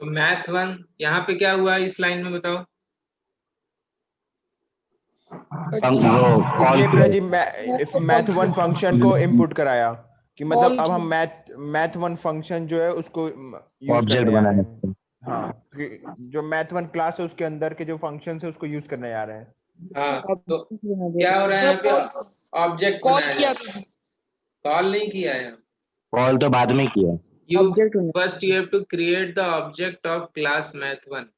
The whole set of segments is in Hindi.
तो मैथ वन यहाँ पे क्या हुआ इस लाइन में बताओ। वो कॉल इसमें प्रजी मैथ वन फंक्शन को इनपुट कराया कि मतलब अब हम मैथ वन फंक्शन जो है उसको यूज ऑब्जेक्ट करने जा रहे बनाने हैं। हाँ, कि जो मैथ वन क्लास है उसके अंदर के जो फंक्शन है उसको यूज करने जा रहे हैं। हाँ, तो क्या हो रहा है यहाँ पे, ऑब्जेक्ट बनाया जा रहा है, कॉल नहीं किया है। कॉल तो बाद में किया। You first you have to create the object of class math1.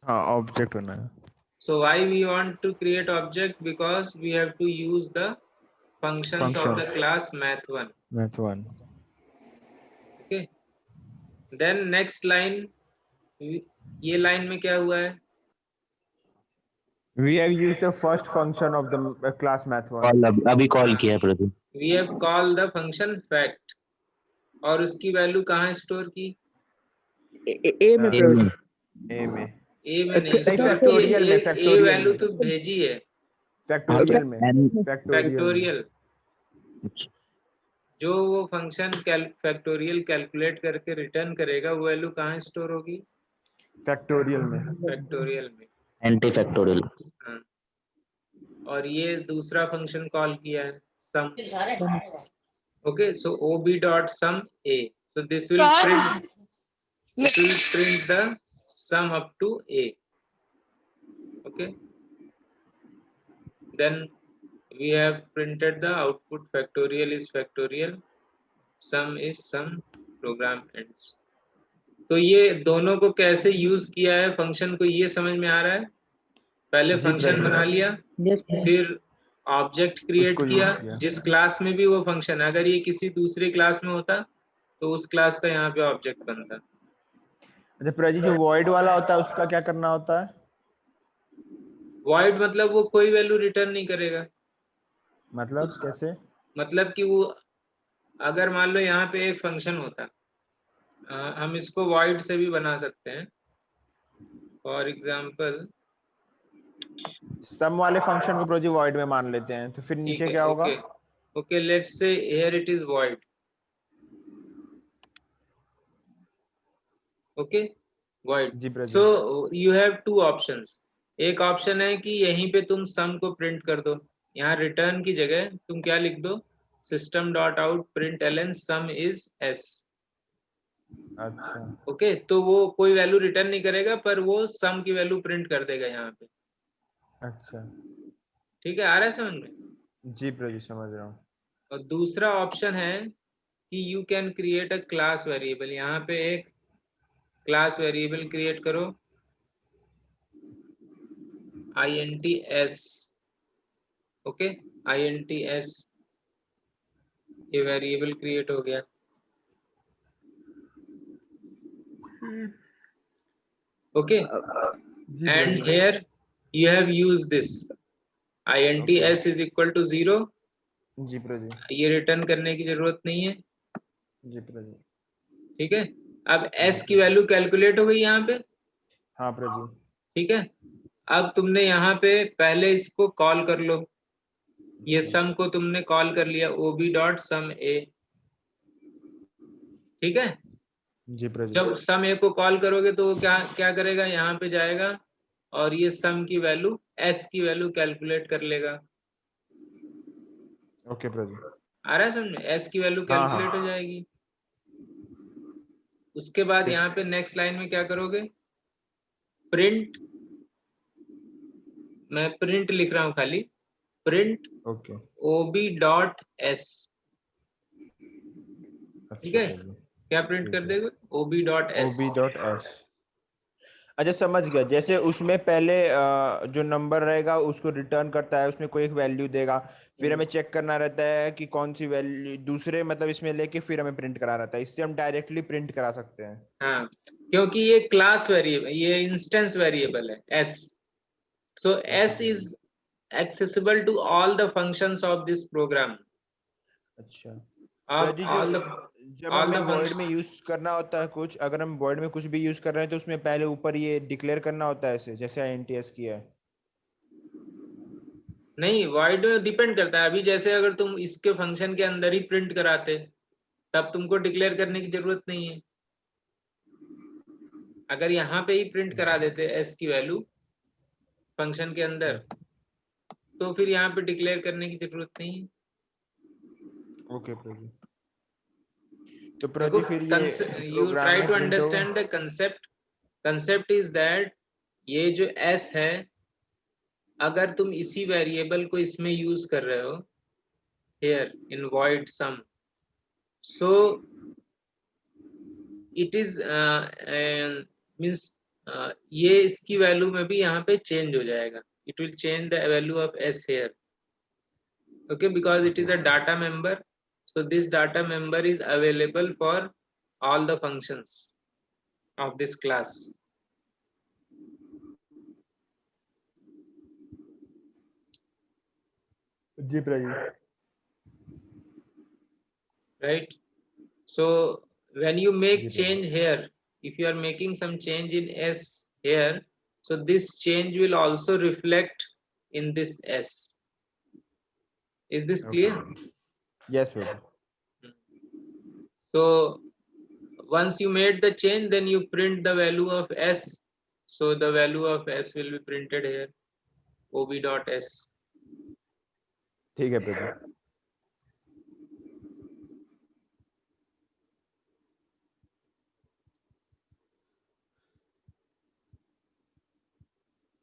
हाँ, ऑब्जेक्ट बनाया। So why we want to create object? Because we have to use the functions of the class math1. Math one. Okay. Then next line, ये लाइन में क्या हुआ है? We have used the first function of the class math one. Call अभी कॉल किया है Pradeep. We have called the function fact और उसकी वैल्यू कहाँ स्टोर की? ए में ए में ए में नहीं स्टोर की, फैक्टोरियल में, ए फैक्टोरियल वैल्यू में, तो भेजी है फैक्टोरियल में, फैक्टोरियल। जो वो फंक्शन फैक्टोरियल कैलकुलेट करके रिटर्न करेगा वो वैल्यू कहाँ स्टोर होगी? फैक्टोरियल में, फैक्टोरियल में। Anti factorial. हाँ, और ये दूसरा फंक्शन कॉल किया है sum. Okay, so ob dot sum a, so this will print, it will print the sum up to a. Okay, then we have printed the output, factorial is factorial, sum is sum, program ends. तो ये दोनों को कैसे यूज किया है फंक्शन को, ये समझ में आ रहा है? पहले फंक्शन बना लिया, फिर ऑब्जेक्ट क्रिएट किया जिस क्लास में भी वो फंक्शन, अगर ये किसी दूसरे क्लास में होता तो उस क्लास का यहाँ पे ऑब्जेक्ट बनता। अच्छा प्रजी, जो वॉइड वाला होता है उसका क्या करना होता है? वॉइड मतलब वो कोई वैल्यू रिटर्न नहीं करेगा। मतलब कैसे? मतलब कि वो अगर मान लो यहाँ पे एक फंक्शन होता, हम इसको वॉइड से भी बना सकते हैं। फॉर एग्जाम्पल सम वाले फंक्शन को प्रजी वॉइड में मान लेते हैं, तो फिर नीचे क्या होगा? Okay, let's say here it is void. Okay, void. So you have two options. एक ऑप्शन है कि यहीं पे तुम सम को प्रिंट कर दो, यहाँ रिटर्न की जगह तुम क्या लिख दो, system dot out println sum is S. अच्छा, ओके, तो वो कोई वैल्यू रिटर्न नहीं करेगा पर वो सम की वैल्यू प्रिंट कर देगा यहाँ पे। अच्छा, ठीक है, आ रहा है समझ में? जी प्रजी, समझ रहा हूँ। और दूसरा ऑप्शन है कि you can create a class variable. यहाँ पे एक क्लास वेरिएबल क्रिएट करो, INTS। ओके, INTS, ये वेरिएबल क्रिएट हो गया। Okay, and here you have used this INTS is equal to 0। जी प्रजी, ये रिटर्न करने की जरूरत नहीं है। जी प्रजी, ठीक है, अब S की वैल्यू कैलकुलेट हो गई यहाँ पे। हाँ प्रजी। ठीक है, अब तुमने यहाँ पे पहले इसको कॉल कर लो, ये सम को तुमने कॉल कर लिया ob डॉट सम a। ठीक है, जी प्रजी। जब सम a को कॉल करोगे तो वो क्या क्या करेगा, यहाँ पे जाएगा और ये सम की वैल्यू S की वैल्यू कैलकुलेट कर लेगा। ओके प्रजी, आ रहा है समझ में? S की वैल्यू कैलकुलेट हो जाएगी। उसके बाद यहाँ पे नेक्स्ट लाइन में क्या करोगे, प्रिंट, मैं प्रिंट लिख रहा हूँ खाली, print okay, ob dot s। ठीक है, अच्छा, क्या प्रिंट कर देगा, ob dot s। ob dot s। अच्छा, समझ गया। जैसे उसमें पहले जो नंबर रहेगा उसको रिटर्न करता है, उसमें कोई एक वैल्यू देगा, फिर हमें चेक करना रहता है कि कौन सी वैल्यू दूसरे मतलब इसमें लेके फिर हमें प्रिंट करा रहता है। इससे हम डायरेक्टली प्रिंट करा सकते हैं। हाँ, क्योंकि ये क्लास वेरिएबल, ये इंस्टेंस वेरिएबल है s, so s is accessible to all the functions of this program। अच्छा, of जी, all the जब all हमें the वॉइड में functions। यूज करना होता है कुछ, अगर हम वॉइड में कुछ भी यूज कर रहे हैं तो उसमें पहले ऊपर ये डिक्लेयर करना होता है, ऐसे जैसे INTS किया है। नहीं, void डिपेंड करता है। अभी जैसे अगर तुम इसके फंक्शन के अंदर ही प्रिंट कराते तब तुमको डिक्लेयर करने की जरूरत नहीं है। अगर यहाँ पे ही प्रिंट करा देते s की वैल्यू फंक्शन के अंदर, तो फिर यहाँ पे डिक्लेयर करने की जरूरत नहीं है। ओके प्रजी। तो प्रजी फिर ये यू प्रोग्राम ट्राई में टू प्रिंट होगा। Understand the concept is that ये जो s है, अगर तुम इसी वेरिएबल को इसमें यूज कर रहे हो here in void sum, so it is means ये इसकी वैल्यू में भी यहाँ पे चेंज हो जाएगा, it will change the value of s here, okay, because it is a data member, so this data member is available for all the functions of this class. जी प्रजी। Right, so when you make जी change here, if you are making some change in s here, so this change will also reflect in this s. Is this clear? Yes प्रजी। So once you made the change, then you print the value of s, so the value of s will be printed here, ob.s. ठीक है प्रजी।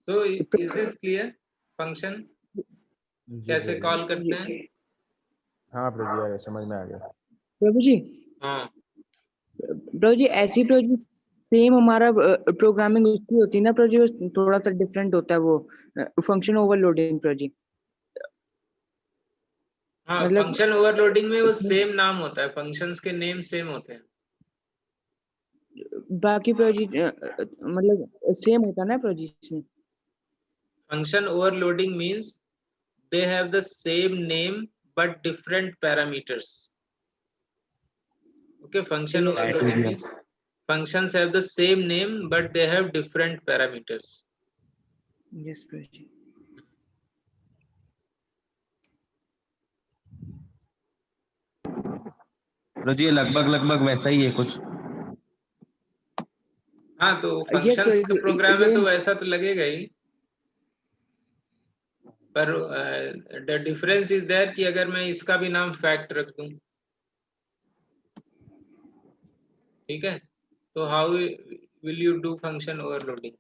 So is this clear? Function जी कैसे प्रजी। कॉल करते हैं? हाँ प्रजी, आ गया, समझ में आ गया। प्रभु जी, हाँ, प्रभु जी ऐसी प्रभु जी सेम हमारा प्रोग्रामिंग उसकी होती है ना प्रभु जी, बस थोड़ा सा डिफरेंट होता है वो फंक्शन ओवरलोडिंग प्रभु जी। हाँ, मतलब फंक्शन ओवरलोडिंग में वो सेम नाम होता है, फंक्शंस के नेम सेम होते हैं। बाकी प्रभु जी मतलब सेम होता है ना प्रभु जी इसमें। Function overloading means they have the same name but different parameters. Okay, function Yes, overloading Criteria. means functions have the same name but they have different parameters. Yes प्रभु जी। प्रजी ये लगभग वैसा ही है कुछ। हाँ, तो यस functions प्रभु का जी, प्रोग्राम है ये तो वैसा तो लगेगा ही, पर the difference is there कि अगर मैं इसका भी नाम fact रख दूं, ठीक है, तो how will you do function overloading?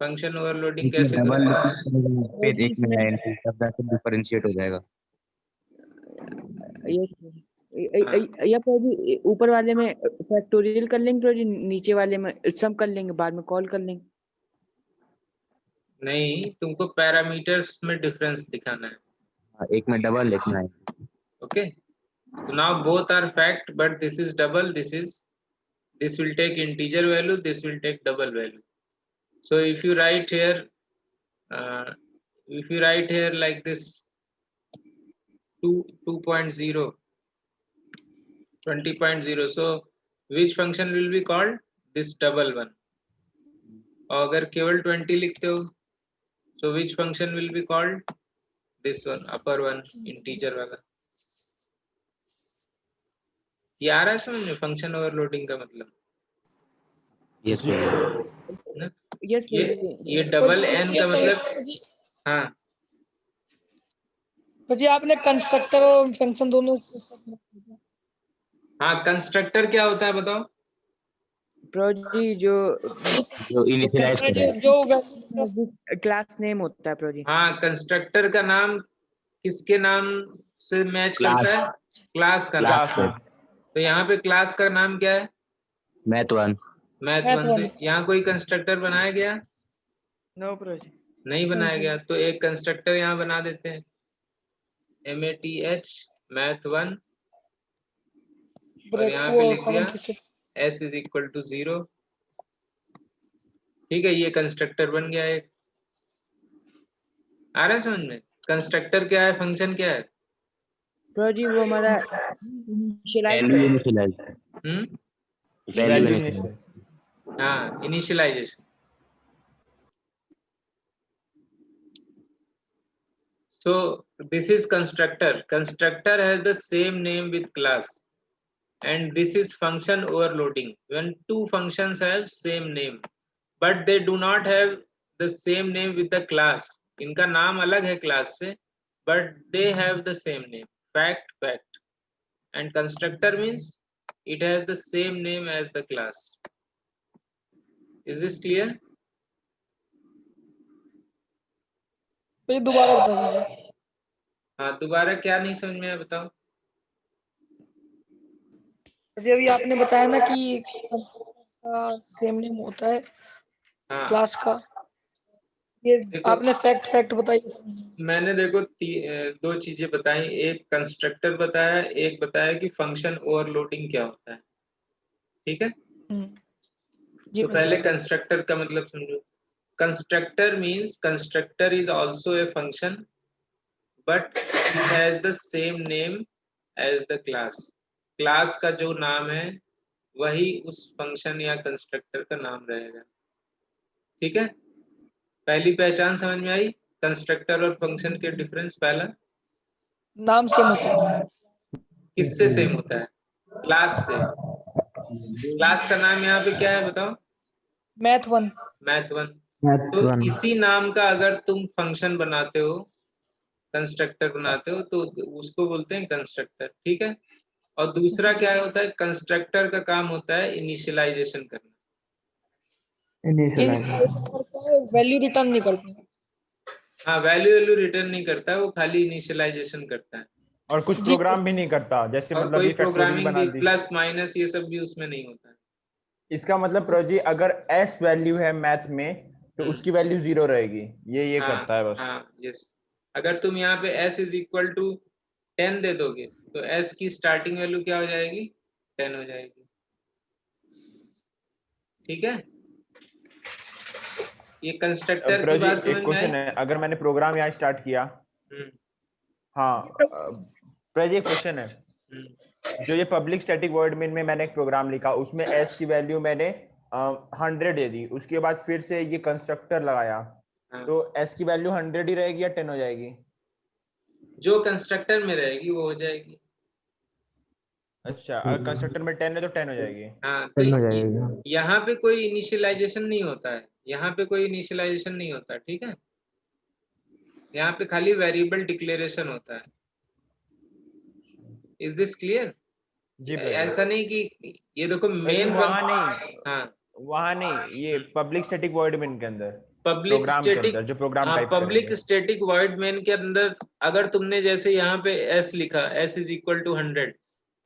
Function overloading इसमें कैसे डबल करोगे? फिर एक में एंट्री तब जाके डिफरेंशिएट हो जाएगा। या प्रभु जी ऊपर वाले में फैक्टोरियल कर लेंगे प्रभु जी, नीचे वाले में सम कर लेंगे, बाद में कॉल कर लेंगे। नहीं, तुमको पैरामीटर्स में डिफरेंस दिखाना है। हाँ, एक में डबल एक में Okay, so now both are fact, but this is double, this will take integer value, this will take double value. So if you write here like this 2.0 20.0, so which function will be called? This double one. और अगर केवल 20 लिखते हो, so which function will be called? This one, upper one, integer वाला। ये आ रहा है समझ में फंक्शन ओवरलोडिंग का मतलब? यस ना? यस ये डबल एन का मतलब, हाँ तो जी आपने कंस्ट्रक्टर और फंक्शन दोनों, हाँ, कंस्ट्रक्टर क्या होता है बताओ? प्रभु जी जो इनिशियलाइज कर रहा है। जो क्लास नेम होता है प्रभु जी। हाँ, कंस्ट्रक्टर का नाम किसके नाम से मैच क्लास करता है? क्लास का नाम। क्लास में तो यहाँ पे क्लास का नाम क्या है? Math one. Math one. तो यहाँ कोई कंस्ट्रक्टर बनाया गया? नो प्रभु जी। नहीं बनाया गया, तो एक कंस्ट्रक्टर यहाँ बना देते हैं, MATH मैथ वन, और यहाँ पे लिख दिया s इज इक्वल टू 0। ठीक है, ये कंस्ट्रक्टर बन गया एक। आ रहा है समझ में? कंस्ट्रक्टर क्या है, फंक्शन क्या है? प्रभु जी वो हमारा initialize value initialize. Value value initial. हाँ, initialization. So this is constructor. Constructor has the same name with class. and this is function overloading when two functions have same name but they do not have the same name with the class. इनका नाम अलग है क्लास से but they have the same name. Fact. And constructor means it has the same name as the class. Is this clear? तो ये दोबारा बता दीजिए। हाँ, दोबारा क्या नहीं समझ में आया बताओ। अभी अभी आपने बताया ना कि सेम नेम होता है हाँ, क्लास का, ये देखो आपने फैक्ट बताई। मैंने देखो दो चीजें बताई, एक कंस्ट्रक्टर बताया, एक बताया कि फंक्शन ओवरलोडिंग क्या होता है। ठीक है, जी तो पहले कंस्ट्रक्टर का मतलब समझो। Constructor means constructor is also a function but it has the same name as the class. Class का जो नाम है वही उस फंक्शन या कंस्ट्रक्टर का नाम रहेगा। ठीक है, पहली पहचान समझ में आई कंस्ट्रक्टर और फंक्शन के डिफरेंस। पहला नाम सेम होता है। किससे सेम होता है? क्लास से। क्लास का नाम यहाँ पे क्या है बताओ? मैथ 1। मैथ 1। तो इसी नाम का अगर तुम फंक्शन बनाते हो, कंस्ट्रक्टर बनाते हो, तो उसको बोलते हैं कंस्ट्रक्टर। ठीक है, और दूसरा क्या होता है? कंस्ट्रक्टर का काम होता है इनिशियलाइजेशन करना। वैल्यू रिटर्न नहीं करता। हाँ, वैल्यू रिटर्न नहीं करता है, वो खाली इनिशियलाइजेशन करता है और कुछ प्रोग्राम भी नहीं करता, जैसे और मतलब कोई ये फैक्टोरियल प्रोग्रामिंग बना भी दी। प्लस माइनस ये सब भी उसमें नहीं होता है। इसका मतलब प्रोजी अगर एस वैल्यू है मैथ में तो उसकी वैल्यू 0 रहेगी, ये हाँ करता है बस। हाँ, यस। अगर तुम यहाँ पे s इज इक्वल टू 10 दे दोगे तो s की स्टार्टिंग वैल्यू क्या हो जाएगी? 10 हो जाएगी। ठीक है, ये कंस्ट्रक्टर की प्रोजी बात एक समझ में आई? क्वेश्चन है, अगर मैंने प्रोग्राम यहाँ स्टार्ट किया, हाँ प्रोजी एक क्वेश्चन है, जो ये पब्लिक स्टैटिक वॉइड मेन में मैंने एक प्रोग्राम लिखा, उसमें एस की वैल्यू मैंने 100 दे दी, उसके बाद फिर से ये कंस्ट्रक्टर लगाया, तो एस की वैल्यू 100 ही रहेगी या 10 हो जाएगी? जो कंस्ट्रक्टर में रहेगी वो हो जाएगी। अच्छा, अगर कंस्ट्रक्टर में 10 है तो 10 हो जाएगी। हाँ, तो यहाँ पे कोई इनिशियलाइजेशन नहीं होता है, यहाँ पे कोई इनिशियलाइजेशन नहीं होता। ठीक है, यहाँ पे खाली वेरिएबल डिक्लेरेशन होता है। Is this clear? जी ऐसा नहीं कि ये देखो मेन वहां नहीं, हाँ, वहां नहीं, ये पब्लिक स्टैटिक वॉइड मेन के अंदर, पब्लिक प्रोग्राम के स्टैटिक, अंदर जो प्रोग्राम टाइप पब्लिक करेंगे। स्टैटिक वॉइड मेन के अंदर अगर तुमने जैसे यहाँ पे s लिखा, s इज इक्वल टू 100,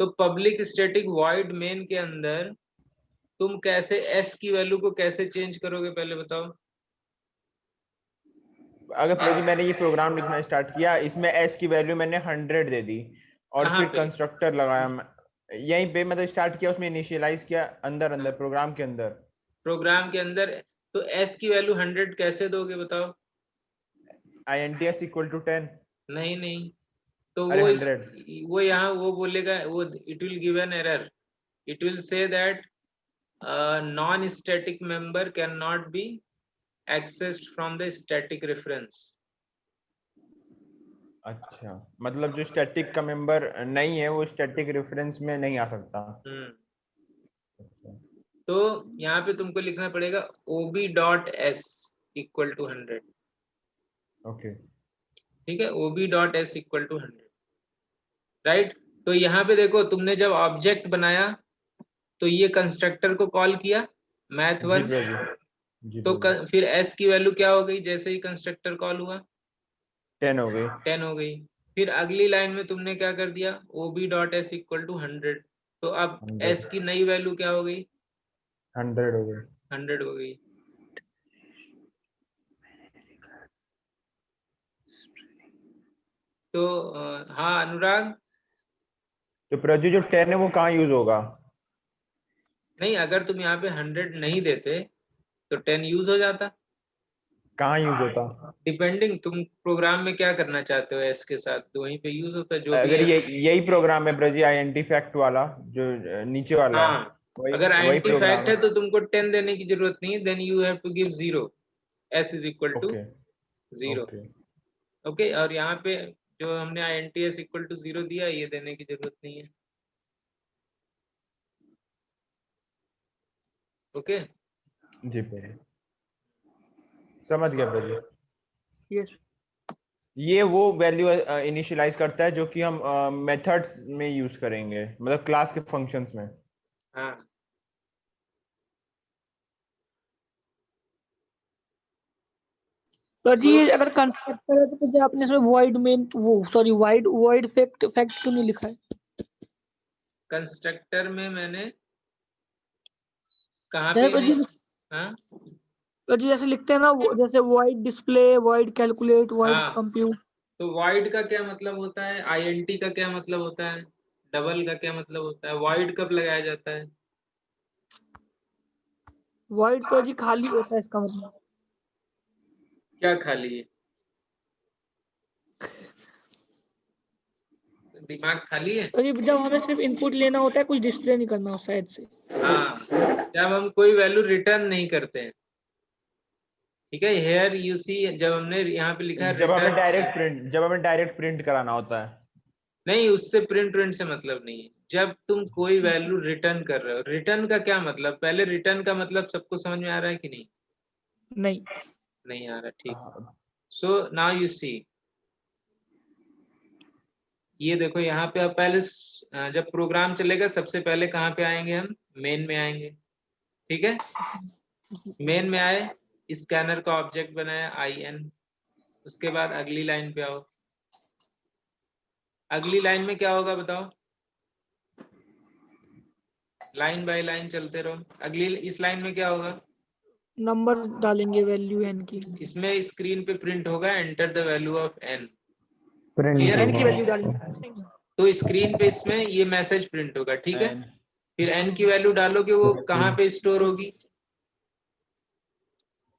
तो पब्लिक स्टैटिक वॉइड मेन के अंदर तुम कैसे s की वैल्यू को कैसे चेंज करोगे पहले बताओ। अगर प्रोजेक्ट मैंने ये प्रोग्राम लिखना स्टार्ट किया, इसमें एस की वैल्यू मैंने 100 दे दी और कहाँ फिर पे? कंस्ट्रक्टर लगाया, यहीं पे मतलब स्टार्ट किया, उसमें इनिशियलाइज किया अंदर अंदर प्रोग्राम के अंदर। प्रोग्राम के अंदर तो s की वैल्यू 100 कैसे दोगे बताओ? INTS equal to 10। नहीं, तो अरे वो 100। वो यहाँ वो बोलेगा, वो it will give an error. It will say that non static member can not be accessed from the static reference। अच्छा, मतलब जो स्टैटिक का मेंबर नहीं है वो स्टैटिक रेफरेंस में नहीं आ सकता। तो यहाँ पे तुमको लिखना पड़ेगा ob.s इक्वल टू 100। ओके, ठीक है, ob.s इक्वल टू 100, राइट। तो यहाँ पे देखो, तुमने जब ऑब्जेक्ट बनाया तो ये कंस्ट्रक्टर को कॉल किया मैथ 1, तो फिर s की वैल्यू क्या हो गई? जैसे ही कंस्ट्रक्टर कॉल हुआ 10 हो गई। 10 हो गई। फिर अगली लाइन में तुमने क्या कर दिया? ob.s इक्वल टू 100, तो अब 100 s की नई वैल्यू क्या हो गई? 100 हो गई। 100 हो गई। तो हाँ अनुराग, तो प्रजू जो 10 है वो कहाँ यूज होगा? नहीं, अगर तुम यहाँ पे 100 नहीं देते तो 10 यूज हो जाता। कहाँ यूज होता? डिपेंडिंग तुम प्रोग्राम में क्या करना चाहते हो एस के साथ, तो वहीं पे यूज होता है जो भी अगर ये एस। यही प्रोग्राम है प्रजी, INT फैक्ट वाला जो नीचे वाला है, हाँ, वही अगर वही आईएनटी प्रोग्राम फैक्ट है है। तो तुमको 10 देने की जरूरत नहीं है, then you have to give 0, s is equal to okay 0। Okay okay, और यहाँ पे जो हमने INTS इक्वल टू 0 दिया, ये देने की जरूरत नहीं है। ओके। जी प्रभु, समझ गया प्रभु। यस ये वो वैल्यू इनिशियलाइज करता है जो कि हम मेथड्स में यूज करेंगे, मतलब क्लास के फंक्शंस में। हाँ सर जी, ये अगर कंस्ट्रक्टर है तो क्या आपने इसमें वॉइड मेन वो sorry wide void fact fact क्यों नहीं लिखा है? कंस्ट्रक्टर में मैंने कहाँ जैसे पे सर जी, नहीं। हाँ सर जी जैसे लिखते हैं ना जैसे void display, void calculate, void हाँ, कंप्यूट। तो void का क्या मतलब होता है, int का क्या मतलब होता है, डबल का क्या मतलब होता है, void कब लगाया जाता है? वॉइड तो जी खाली होता है इसका मतलब। क्या खाली है, दिमाग खाली है? सर जी जब हमें सिर्फ इनपुट लेना होता है, कुछ डिस्प्ले नहीं करना होता शायद से। हाँ, जब हम कोई वैल्यू रिटर्न नहीं करते हैं, ठीक है। हेयर यू सी, जब हमने यहाँ पे लिखा है जब हमें रिटर्न, डायरेक्ट प्रिंट कराना होता है। नहीं उससे प्रिंट से मतलब नहीं है। जब तुम कोई वैल्यू रिटर्न कर रहे हो, रिटर्न का क्या मतलब, पहले रिटर्न का मतलब सबको समझ में आ रहा है कि नहीं? नहीं। नहीं आ रहा, ठीक। हाँ, सो नाउ यू सी, ये देखो यहाँ पे अब पहले जब प्रोग्राम चलेगा सबसे पहले कहाँ पे आएंगे हम, मेन में आएंगे, ठीक है। मेन में आए, स्कैनर का ऑब्जेक्ट बनाया IN, उसके बाद अगली लाइन पे आओ। अगली लाइन में क्या होगा बताओ, लाइन बाय लाइन चलते रहो। अगली इस लाइन में क्या होगा, नंबर डालेंगे वैल्यू एन की। इसमें स्क्रीन पे प्रिंट होगा enter the value of n, print clear N की है। वैल्यू डालेंगे। तो स्क्रीन पे इसमें ये मैसेज प्रिंट होगा, ठीक है। and फिर n की वैल्यू डालोगे, वो कहाँ पे स्टोर होगी,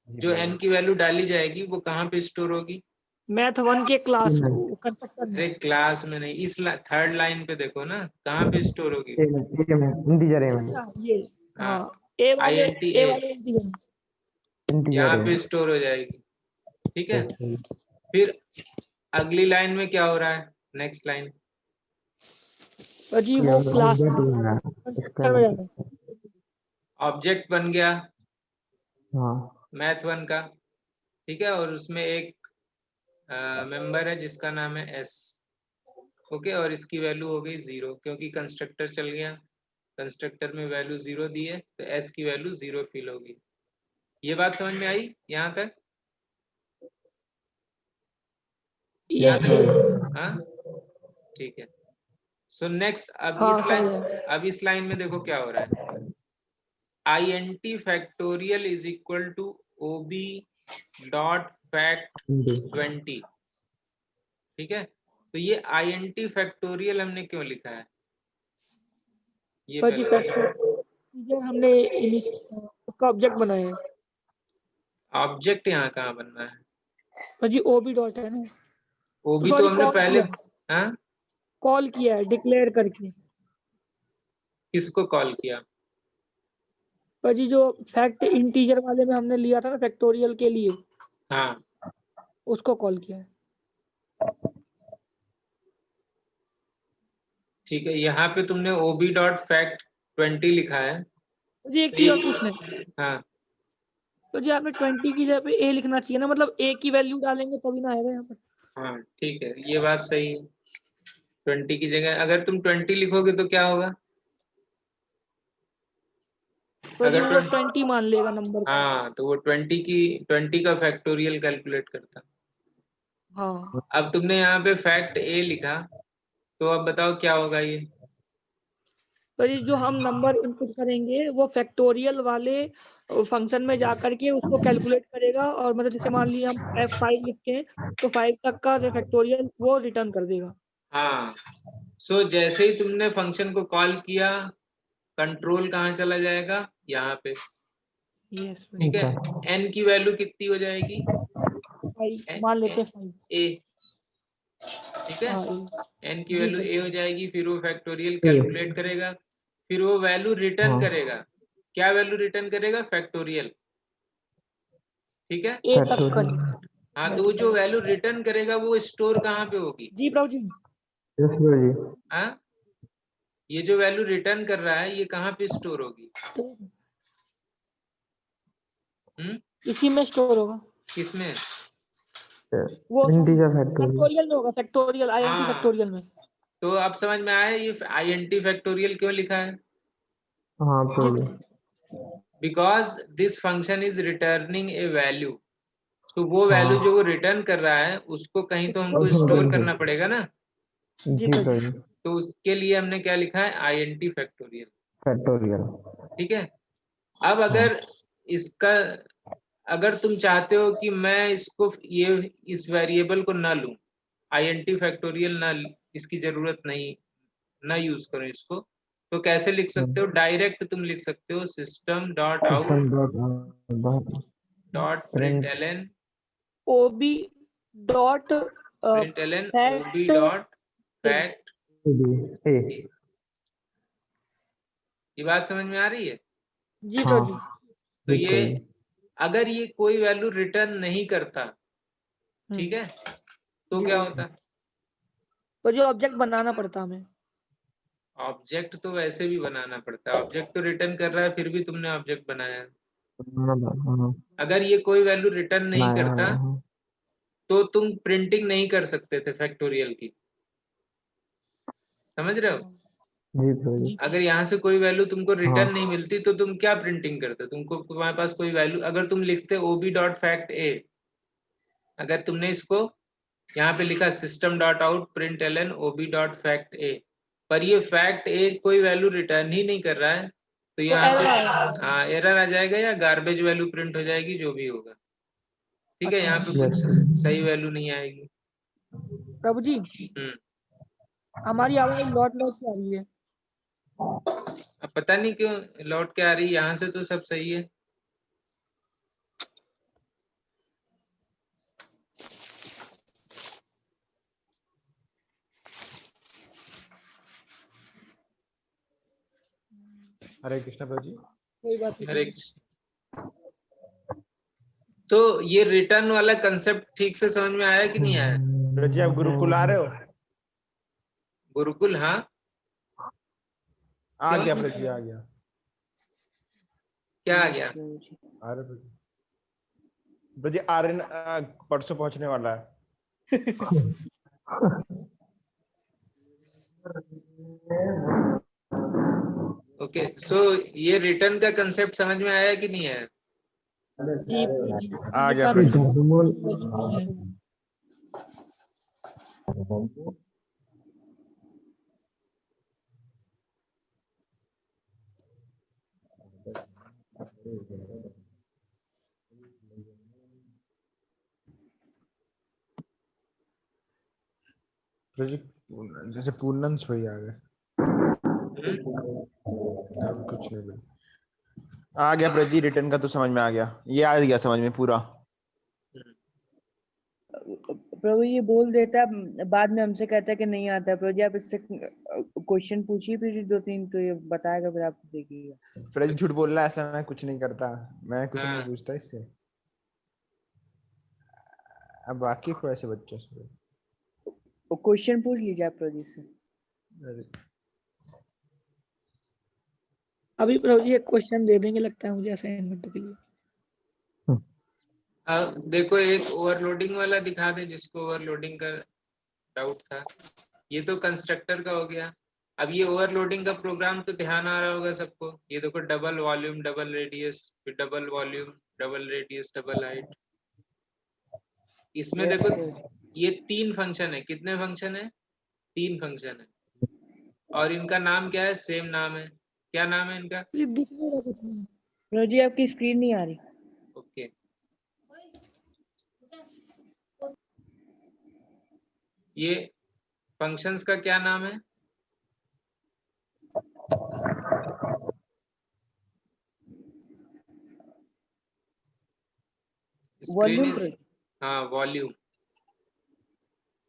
जी जो प्रभु। n की वैल्यू डाली जाएगी वो कहाँ पे स्टोर होगी? मैथ 1 के क्लास कंस्ट्रक्टर में। अरे क्लास में नहीं, इस थर्ड लाइन पे देखो ना, कहाँ पे स्टोर होगी? इंटीजर है अच्छा ये, हाँ, हाँ ए वाले INT ए A, वाले इंटीजर। यहाँ इंटीजर पे है। स्टोर हो जाएगी, ठीक है। फिर अगली लाइन में क्या हो रहा है, नेक्स्ट लाइन, और जी वो क्लास इसका कंस्ट्रक्टर में जाना है। ऑब्जेक्ट बन गया हाँ मैथ 1 का, ठीक है। और उसमें एक मेंबर है जिसका नाम है S, ओके। और इसकी वैल्यू हो गई 0, क्योंकि कंस्ट्रक्टर चल गया, कंस्ट्रक्टर में वैल्यू 0 दी है, तो S की वैल्यू 0 फिल होगी। ये बात समझ में आई यहाँ तक? यहाँ यस तक, हाँ ठीक है। सो नेक्स्ट, हाँ समझ अब इस लाइन में देखो क्या हो रहा है, INT factorial is equal to OB dot fact 20, ठीक है। तो ये INT फैक्टोरियल हमने क्यों लिखा है, ये पर जी पहले फैक्टर इंटीजर हमने उसका ऑब्जेक्ट बनाया है। ऑब्जेक्ट यहाँ कहाँ बनना है, पर जी ओबी डॉट है ना, OB तो सॉरी हमने पहले, हाँ कॉल किया है डिक्लेयर करके। किसको कॉल किया? पर जी जो फैक्ट इंटीजर वाले में हमने लिया था ना फैक्टोरियल के लिए, हाँ उसको कॉल किया है। ठीक है, यहाँ पे तुमने OB डॉट फैक्ट 20 लिखा है, जी एक तो चीज ये, और पूछना है, हाँ तो जी आपने 20 की जगह पे ए लिखना चाहिए ना, मतलब ए की वैल्यू डालेंगे तभी ना आएगा यहाँ पर। हाँ ठीक है, ये बात सही है। 20 की जगह अगर तुम 20 लिखोगे तो क्या होगा, तो जी अगर वो 20 मान लेगा नंबर को। हाँ, तो वो 20 का फैक्टोरियल कैलकुलेट करता। हाँ अब तुमने यहाँ पे फैक्ट A लिखा, तो अब बताओ क्या होगा ये, तो ये जो हम नंबर इनपुट करेंगे वो फैक्टोरियल वाले फंक्शन में जा करके उसको कैलकुलेट करेगा, और मतलब जैसे मान लिया हम F5 लिखते हैं तो 5 तक का जो फैक्टोरियल वो रिटर्न कर देगा। हाँ। सो जैसे ही तुमने फंक्शन को कॉल किया, कंट्रोल कहाँ चला जाएगा, यहाँ पे, यस ठीक है। n की वैल्यू कितनी हो जाएगी, 5 मान लेते हैं 5। A, ठीक है। हाँ n की जी वैल्यू सर। A हो जाएगी, फिर वो फैक्टोरियल कैलकुलेट करेगा, फिर वो वैल्यू रिटर्न करेगा, क्या वैल्यू रिटर्न करेगा, फैक्टोरियल, ठीक है। ए तक का। हाँ, तो वो जो वैल्यू रिटर्न करेगा वो स्टोर कहाँ पे होगी, जी प्रभु जी। हाँ, ये जो वैल्यू रिटर्न कर रहा है ये कहाँ पे स्टोर होगी, इसी में स्टोर होगा, किसमें? वो इंटीजर फैक्टोरियल। फैक्टोरियल में होगा, फैक्टोरियल INT हाँ। फैक्टोरियल में। तो अब समझ में आया ये INT फैक्टोरियल क्यों लिखा है? हाँ जी प्रोजी। Because this function is returning a value. तो वो वैल्यू हाँ। जो वो रिटर्न कर रहा है उसको कहीं तो हमको उसमें स्टोर print करना पड़ेगा ना। जी जी प्रोजी। प्रोजी। तो उसके लिए हमने क्या लिखा है? INT factorial. फैक्टोरियल। ठीक है। अब अगर इसका अगर तुम चाहते हो कि मैं इसको इस वेरिएबल को ना लूं, INT फैक्टोरियल ना, इसकी जरूरत नहीं, ना यूज करो इसको, तो कैसे लिख सकते हो? डायरेक्ट तुम लिख सकते हो system dot out system dot println OB dot println OB fact dot fact. A. ये बात समझ में आ रही है? जी हाँ प्रोजी। तो जी ये प्रोजी। अगर ये कोई वैल्यू रिटर्न नहीं करता, ठीक है, तो जी क्या प्रोजी। होता? प्रोजी ऑब्जेक्ट बनाना पड़ता हमें। ऑब्जेक्ट तो वैसे भी बनाना पड़ता है, ऑब्जेक्ट तो रिटर्न कर रहा है फिर भी तुमने ऑब्जेक्ट बनाया है। हाँ, अगर ये कोई वैल्यू रिटर्न नहीं बनाया करता है, हाँ। तो तुम प्रिंटिंग नहीं कर सकते थे फैक्टोरियल की। समझ रहे हो? जी प्रोजी। जी अगर यहाँ से कोई वैल्यू तुमको रिटर्न हाँ नहीं मिलती तो तुम क्या प्रिंटिंग करते? तुमको तुम्हारे पास कोई वैल्यू, अगर तुम लिखते OB डॉट फैक्ट ए, अगर तुमने इसको यहाँ पे लिखा system dot out println OB dot fact ए, पर ये फैक्ट ए कोई वैल्यू रिटर्न ही नहीं कर रहा है, तो तो यहाँ एरर पे आएगा। हाँ एरर आ जाएगा या गार्बेज वैल्यू प्रिंट हो जाएगी, जो भी होगा। ठीक है, अच्छा यहाँ पे yes, कुछ सही वैल्यू नहीं आएगी। प्रभु जी, हमारी आवाज लौट लौट के आ रही है। अब पता नहीं क्यों लौट के आ रही है, यहाँ से तो सब सही है। हरे कृष्ण प्रभु जी। कोई बात नहीं। हरे कृष्ण। तो ये रिटर्न वाला कंसेप्ट ठीक से समझ में आया कि नहीं आया? प्रभु जी आप गुरुकुल आ रहे हो? गुरुकुल, हाँ। आ क्यों? गया प्रभु जी, आ गया। क्या आ गया? आ रहे प्रभु जी। प्रभु जी आ रहे ना, परसों पहुंचने वाला है। ओके, सो ये रिटर्न का कंसेप्ट समझ में आया कि नहीं आया? जी जी। आ गया बात प्रभु जी। नहीं है। प्रभु जी जैसे पूर्णंश भाई आ गए। अब कुछ नहीं भाई। आ गया प्रभु जी, रिटर्न का तो समझ में आ गया, ये आ गया समझ में पूरा। प्रभु ये बोल देता है, बाद में हमसे कहता है कि नहीं आता है। प्रभु जी आप इससे क्वेश्चन पूछिए फिर 2-3, तो ये बताएगा, फिर आप देखिएगा। प्रभु जी झूठ बोल रहा है, ऐसा मैं कुछ नहीं करता, मैं कुछ नहीं हाँ। पूछता इससे। अब बाकी को ऐसे बच्चों से क्वेश्चन पूछ लीजिए आप प्रभु जी से। अभी प्रभु जी एक क्वेश्चन दे देंगे लगता है मुझे असाइनमेंट के लिए। अब देखो एक ओवरलोडिंग वाला दिखा दे, जिसको ओवरलोडिंग का डाउट था। ये तो कंस्ट्रक्टर का हो गया। अब ये ओवरलोडिंग का प्रोग्राम तो ध्यान आ रहा होगा सबको। ये देखो डबल वॉल्यूम डबल रेडियस, फिर double volume double radius double height. इसमें देखो ये 3 फंक्शन है। कितने फंक्शन है? 3 फंक्शन है, और इनका नाम क्या है? सेम नाम है। क्या नाम है इनका? प्रभु जी आपकी स्क्रीन नहीं आ रही। ओके, ये फंक्शंस का क्या नाम है? Volume Screen is, volume.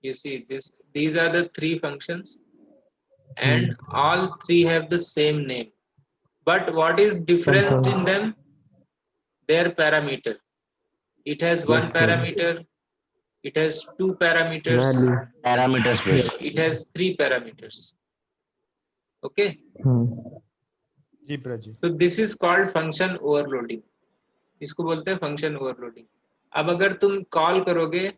You see this, these are the 3 functions and all 3 have the same name, but what is difference in them? Their parameter. It has 1 parameter, it has 2 parameters, it has 3 parameters. Okay, जी Prabhu ji. so this is called function overloading. इसको बोलते हैं फंक्शन ओवरलोडिंग। अब अगर तुम कॉल करोगे,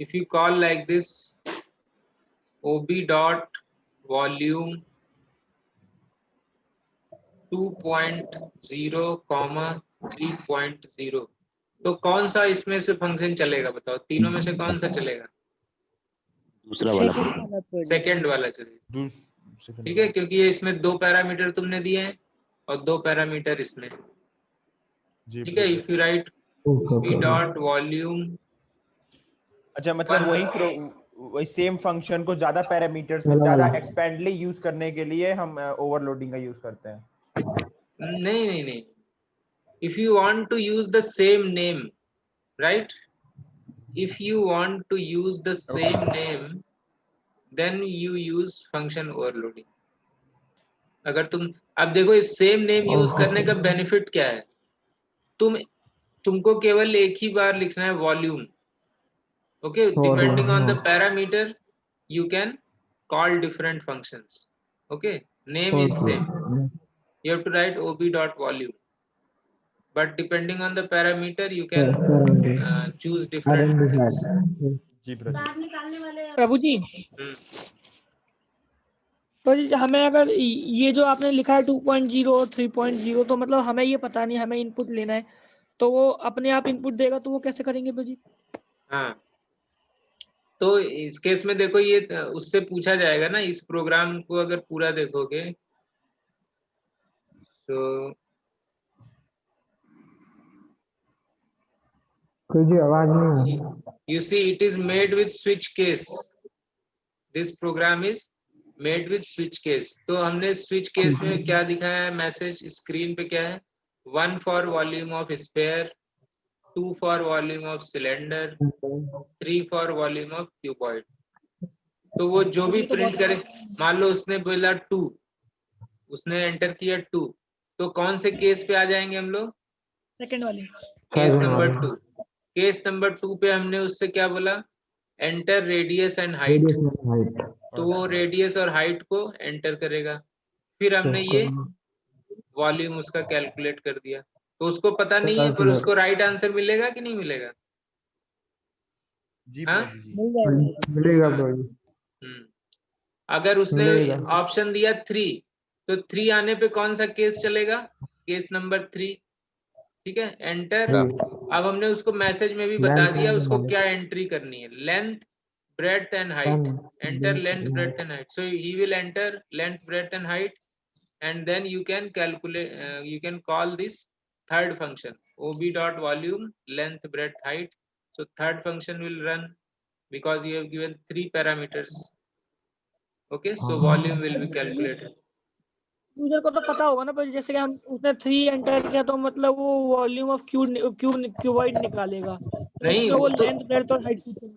if you call like this ob dot volume 2.0, 3.0, तो कौन सा इसमें से फंक्शन चलेगा बताओ, तीनों में से कौन सा चलेगा? दूसरा वाला सेकंड वाला प्रोजेक्ट। सेकंड वाला चलेगा, ठीक है, क्योंकि ये इसमें 2 पैरामीटर तुमने दिए हैं और 2 पैरामीटर इसमें, ठीक है। If you right b dot volume, अच्छा, मतलब वही सेम फंक्शन को ज्यादा पैरामीटर्स में ज्यादा एक्सपेंडली यूज करने के लिए हम ओवरलोडिंग का यूज करते हैं। नहीं, if you want to use the same name, right, if you want to use the same name, then you use function overloading। अगर अब देखो इस सेम नेम यूज करने का बेनिफिट क्या है, तुमको केवल एक ही बार लिखना है volume, okay, depending on the parameter you can call different functions, okay, name is same, you have to write ob dot volume, but depending on the parameter you can choose different things। जी प्रभु जी, तो जी हमें अगर ये जो आपने लिखा है 2.0 और 3.0, तो मतलब हमें ये पता नहीं, हमें इनपुट लेना है, तो वो अपने आप इनपुट देगा, तो वो कैसे करेंगे प्रभु जी? हाँ, तो इस केस में देखो ये उससे पूछा जाएगा ना, इस प्रोग्राम को अगर पूरा देखोगे तो जी आवाज नहीं है। you see it is made with switch case, this program is made with switch case। तो हमने switch case में क्या दिखाया है, मैसेज स्क्रीन पे क्या है, 1 for volume of sphere, 2 for volume of cylinder, 3 for volume of cuboid। तो वो जो भी प्रिंट करे, मान लो उसने बोला 2, उसने एंटर किया 2, तो कौन से केस पे आ जाएंगे हम लोग? सेकंड वाले, केस नंबर 2। केस नंबर 2 पे हमने उससे क्या बोला, एंटर रेडियस एंड हाइट, तो वो रेडियस और हाइट को एंटर करेगा, फिर हमने ये वॉल्यूम उसका कैलकुलेट कर दिया, तो उसको पता नहीं है पर उसको राइट आंसर मिलेगा कि नहीं मिलेगा? जी हाँ? मिलेगा ब्रो जी। अगर उसने मिलेगा। ऑप्शन दिया 3, तो 3 आने पे कौन सा केस चलेगा? केस नंबर 3, ठीक है, एंटर। अब हमने उसको मैसेज में भी बता दिया उसको क्या एंट्री करनी है, length, breadth and height, enter length, breadth and height, so he will enter length, breadth and height, and then you can calculate, you can call this third function ob dot volume length, breadth, height, so third function will run because you have given 3 parameters, okay, so volume will be calculated। User को तो पता होगा ना, पर जैसे कि हम उसने 3 एंटर किया, तो मतलब वो वॉल्यूम ऑफ क्यूबॉइड निकालेगा, नहीं, वो लेंथ, ब्रेड्थ और हाइट पूछेगा।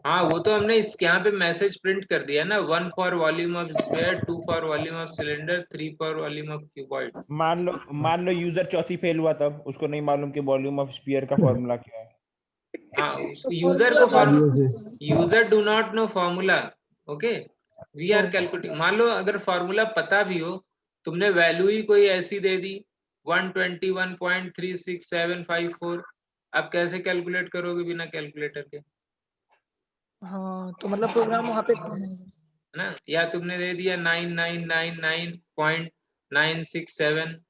हाँ, वो तो हमने इस यहाँ पे मैसेज प्रिंट कर दिया ना, 1 for volume of sphere, 2 for volume of cylinder, 3 for volume of cuboid. मान लो यूजर चौथी फेल हुआ, तब उसको नहीं मालूम कि वॉल्यूम ऑफ स्फीयर का फॉर्मूला क्या है। हाँ, user do not know formula, okay, we are calculating. मान लो अगर फॉर्मूला पता भी हो, तुमने वैल्यू ही कोई ऐसी दे दी 121.36754, आप कैसे कैलकुलेट करोगे बिना कैलकुलेटर के? हाँ, तो मतलब प्रोग्राम वहाँ पे है ना, या तुमने दे दिया 9999.967,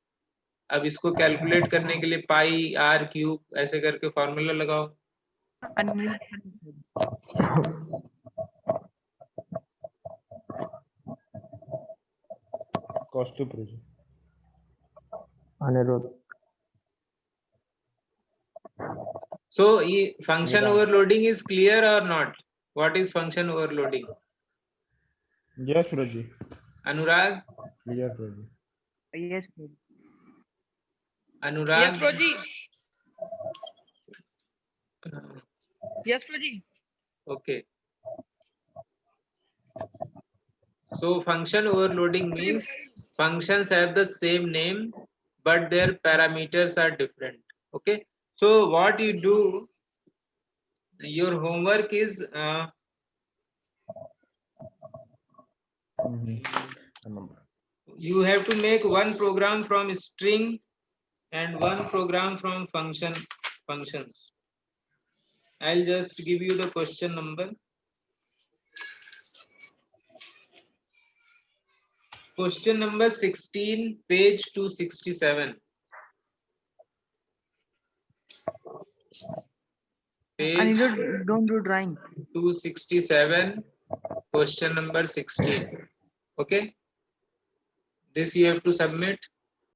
अब इसको कैलकुलेट करने के लिए पाई आर क्यूब ऐसे करके फॉर्मूला लगाओ। कॉस्टू project Aniruddh. So function overloading is clear or not? What is function overloading? Yes प्रो जी। अनुराग? क्लियर प्रो जी। यस अनुराग? यस प्रो जी। यस प्रो जी। Okay. So function overloading means functions have the same name but their parameters are different, okay? So what you do, your homework is You have to make one program from string and one program from functions. I'll just give you the question number. Question number 16, page 267. Page Anirudh, don't do drawing. 267, question number 16. Okay, this you have to submit.